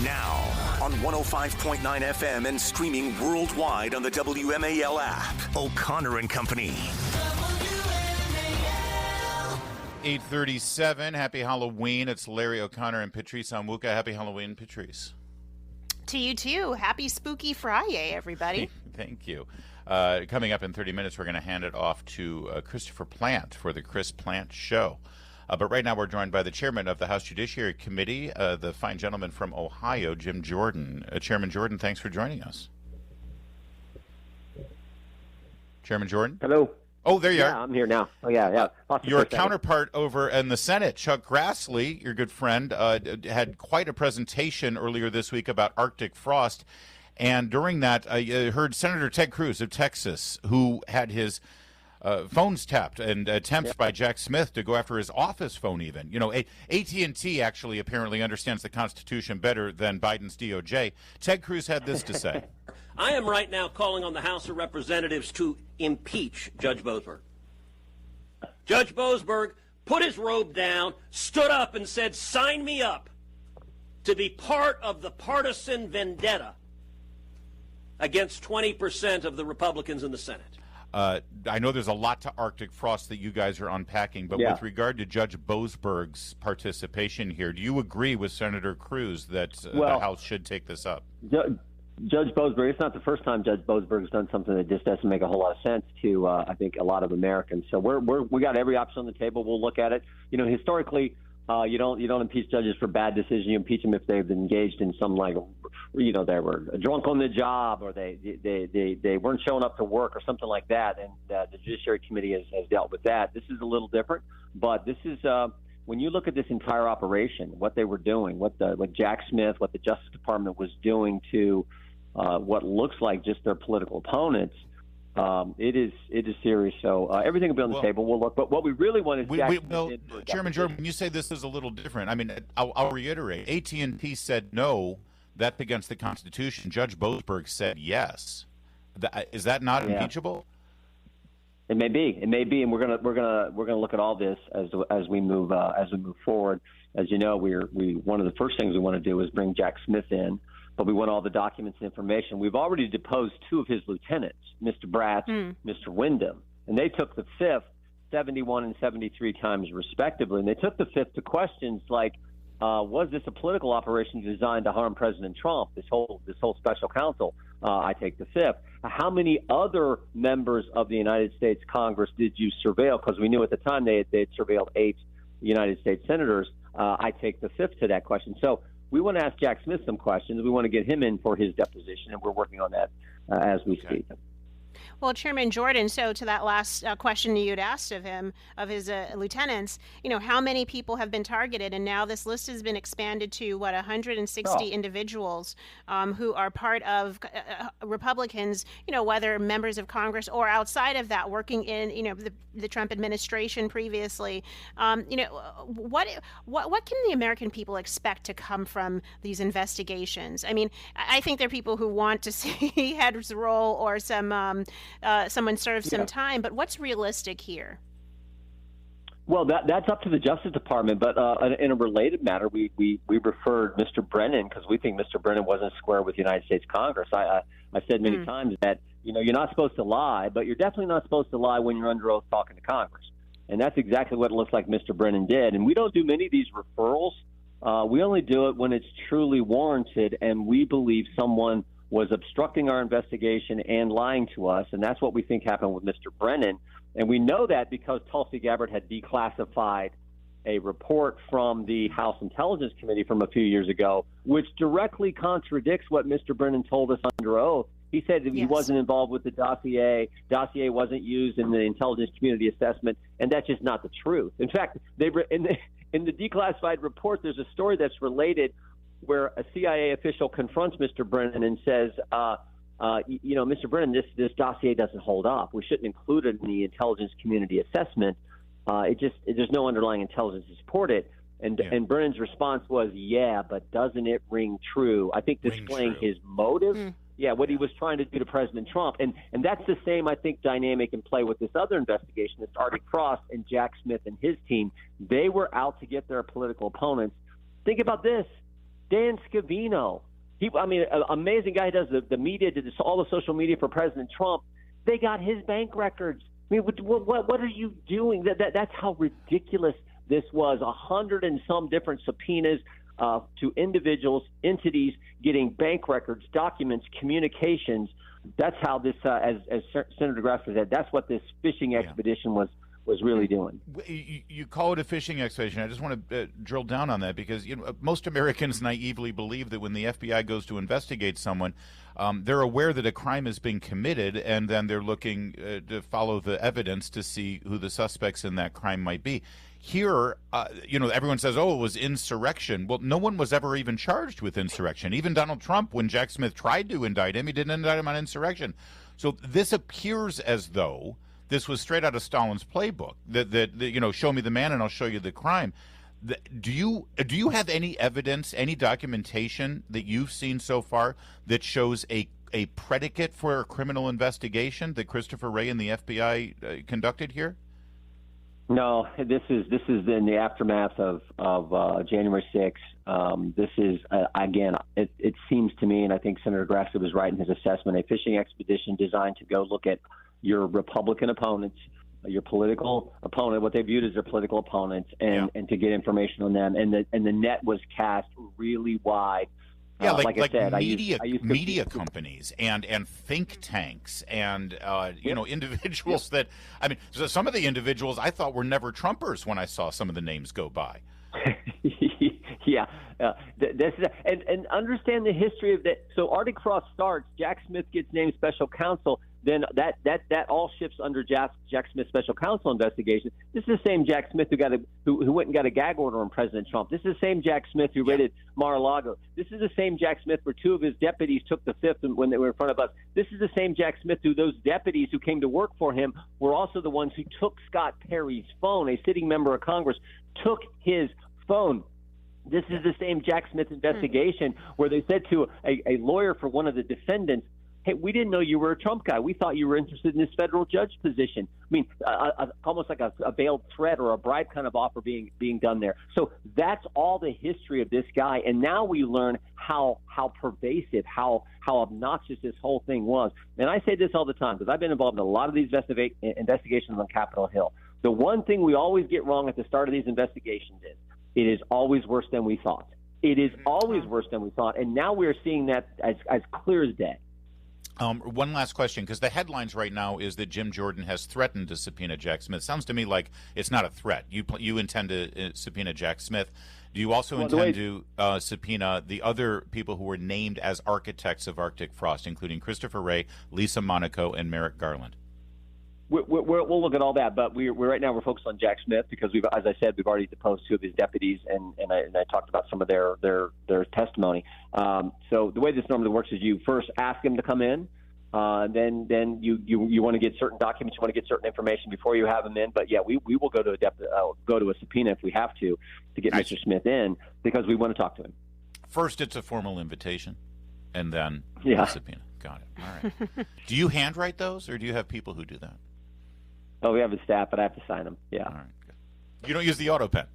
Now, on 105.9 FM and streaming worldwide on the WMAL app. O'Connor and Company. 8:37. Happy Halloween. It's Larry O'Connor and Patrice Onwuka. Happy Halloween, Patrice. To you too. Happy Spooky Friday, everybody. Thank you. Coming up in 30 minutes, we're going to hand it off to Christopher Plant for the Chris Plant Show. But right now we're joined by the chairman of the House Judiciary Committee, the fine gentleman from Ohio, Jim Jordan. Chairman Jordan, thanks for joining us. Chairman Jordan? Hello. Oh, there you are. Yeah, I'm here now. Oh, yeah. Your counterpart over in the Senate, Chuck Grassley, your good friend, had quite a presentation earlier this week about Arctic frost. And during that, I heard Senator Ted Cruz of Texas, who had his phones tapped and attempts by Jack Smith to go after his office phone even. You know, AT&T actually apparently understands the Constitution better than Biden's DOJ. Ted Cruz had this to say. I am right now calling on the House of Representatives to impeach Judge Boasberg. Judge Boasberg put his robe down, stood up and said, sign me up to be part of the partisan vendetta against 20% of the Republicans in the Senate. I know there's a lot to Arctic frost that you guys are unpacking, but with regard to Judge Boasberg's participation here, do you agree with Senator Cruz that the House should take this up? Judge Boasberg, it's not the first time Judge Boasberg's done something that just doesn't make a whole lot of sense to, I think, a lot of Americans. So we got every option on the table. We'll look at it. You know, historically, you don't impeach judges for bad decisions. You impeach them if they've engaged in some, like, you know, they were drunk on the job or they weren't showing up to work or something like that. And the Judiciary Committee has dealt with that. This is a little different, but this is when you look at this entire operation, what they were doing, what Jack Smith, what the Justice Department was doing to what looks like just their political opponents. It is serious. So everything will be on the table. We'll look. But what we really want is Chairman Jordan, when you say this is a little different, I mean, I'll reiterate. AT&T said no, that's against the Constitution. Judge Boasberg said yes. Is that not impeachable? It may be, and we're gonna look at all this as we move forward. As you know, we one of the first things we want to do is bring Jack Smith in. But we want all the documents and information. We've already deposed two of his lieutenants, Mr. Bratz, Mr. Wyndham, and they took the fifth 71 and 73 times respectively. And they took the fifth to questions like, was this a political operation designed to harm President Trump, this whole special counsel? I take the fifth. How many other members of the United States Congress did you surveil? Because we knew at the time they had surveilled 8 United States senators. I take the fifth to that question. So we want to ask Jack Smith some questions. We want to get him in for his deposition, and we're working on that as we speak. Well, Chairman Jordan, so to that last question you had asked of him, of his lieutenants, you know, how many people have been targeted? And now this list has been expanded to, 160 individuals who are part of Republicans, you know, whether members of Congress or outside of that, working in, you know, the Trump administration previously. You know, what can the American people expect to come from these investigations? I mean, I think there are people who want to see heads roll or someone serve some time, but what's realistic here? Well, that's up to the Justice Department, but in a related matter, we referred Mr. Brennan because we think Mr. Brennan wasn't square with the United States Congress. I've said many times that, you know, you're not supposed to lie, but you're definitely not supposed to lie when you're under oath talking to Congress. And that's exactly what it looks like Mr. Brennan did. And we don't do many of these referrals. We only do it when it's truly warranted and we believe someone was obstructing our investigation and lying to us, and that's what we think happened with Mr. Brennan. And we know that because Tulsi Gabbard had declassified a report from the House Intelligence Committee from a few years ago, which directly contradicts what Mr. Brennan told us under oath. He said that he wasn't involved with the dossier. Dossier wasn't used in the intelligence community assessment, and that's just not the truth. In fact, in the declassified report, there's a story that's related where a CIA official confronts Mr. Brennan and says, you know, Mr. Brennan, this dossier doesn't hold up. We shouldn't include it in the intelligence community assessment. There's no underlying intelligence to support it. And Brennan's response was, yeah, but doesn't it ring true? I think displaying his motive. Yeah, what he was trying to do to President Trump. And that's the same, I think, dynamic in play with this other investigation, this Arctic Frost and Jack Smith and his team. They were out to get their political opponents. Think about this. Dan Scavino. Amazing guy. He does the media, did all the social media for President Trump. They got his bank records. I mean, what are you doing? That's how ridiculous this was. 100 and some different subpoenas to individuals, entities, getting bank records, documents, communications. That's how this, as Senator Grassley said, that's what this fishing expedition was really doing. You call it a fishing expedition. I just want to drill down on that because most Americans naively believe that when the FBI goes to investigate someone, they're aware that a crime is being committed, and then they're looking to follow the evidence to see who the suspects in that crime might be. Here, everyone says, oh, it was insurrection. Well, no one was ever even charged with insurrection. Even Donald Trump, when Jack Smith tried to indict him, he didn't indict him on insurrection. So this appears as though this was straight out of Stalin's playbook. That show me the man and I'll show you the crime. Do you have any evidence, any documentation that you've seen so far that shows a predicate for a criminal investigation that Christopher Wray and the FBI conducted here? No, this is in the aftermath of January 6th. This is again, it seems to me, and I think Senator Grassley was right in his assessment, a fishing expedition designed to go look at your Republican opponents, your political opponent, what they viewed as their political opponents, and to get information on them. And the net was cast really wide. Yeah, like I said, media companies and think tanks and individuals that so some of the individuals I thought were never Trumpers when I saw some of the names go by. Yeah, and understand the history of that. So Arctic Frost starts. Jack Smith gets named special counsel. Then that all shifts under Jack Smith's special counsel investigation. This is the same Jack Smith who went and got a gag order on President Trump. This is the same Jack Smith who raided Mar-a-Lago. This is the same Jack Smith where two of his deputies took the fifth when they were in front of us. This is the same Jack Smith who those deputies who came to work for him were also the ones who took Scott Perry's phone. A sitting member of Congress took his phone. This is the same Jack Smith investigation where they said to a lawyer for one of the defendants, hey, we didn't know you were a Trump guy. We thought you were interested in this federal judge position. I mean, almost like a veiled threat or a bribe kind of offer being done there. So that's all the history of this guy. And now we learn how pervasive, how obnoxious this whole thing was. And I say this all the time because I've been involved in a lot of these investigations on Capitol Hill. The one thing we always get wrong at the start of these investigations is it is always worse than we thought. It is always worse than we thought. And now we're seeing that as clear as day. One last question, because the headlines right now is that Jim Jordan has threatened to subpoena Jack Smith. Sounds to me like it's not a threat. You intend to subpoena Jack Smith. Do you also intend to subpoena the other people who were named as architects of Arctic Frost, including Christopher Wray, Lisa Monaco, and Merrick Garland? We'll look at all that, but we're right now we're focused on Jack Smith because as I said, we've already deposed two of his deputies, and I talked about some of their testimony. So the way this normally works is you first ask him to come in, then you want to get certain documents, you want to get certain information before you have him in. But yeah, we will go to a subpoena if we have to get Mr. Smith in because we want to talk to him. First, it's a formal invitation, and then a subpoena. Got it. All right. Do you handwrite those, or do you have people who do that? Oh, we have a staff, but I have to sign them. Yeah. All right. Good. You don't use the auto pen?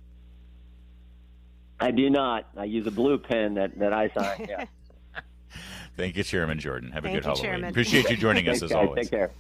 I do not. I use a blue pen that I sign. Yeah. Thank you, Chairman Jordan. Have a good Halloween. Chairman. Appreciate you joining us as always. Take care.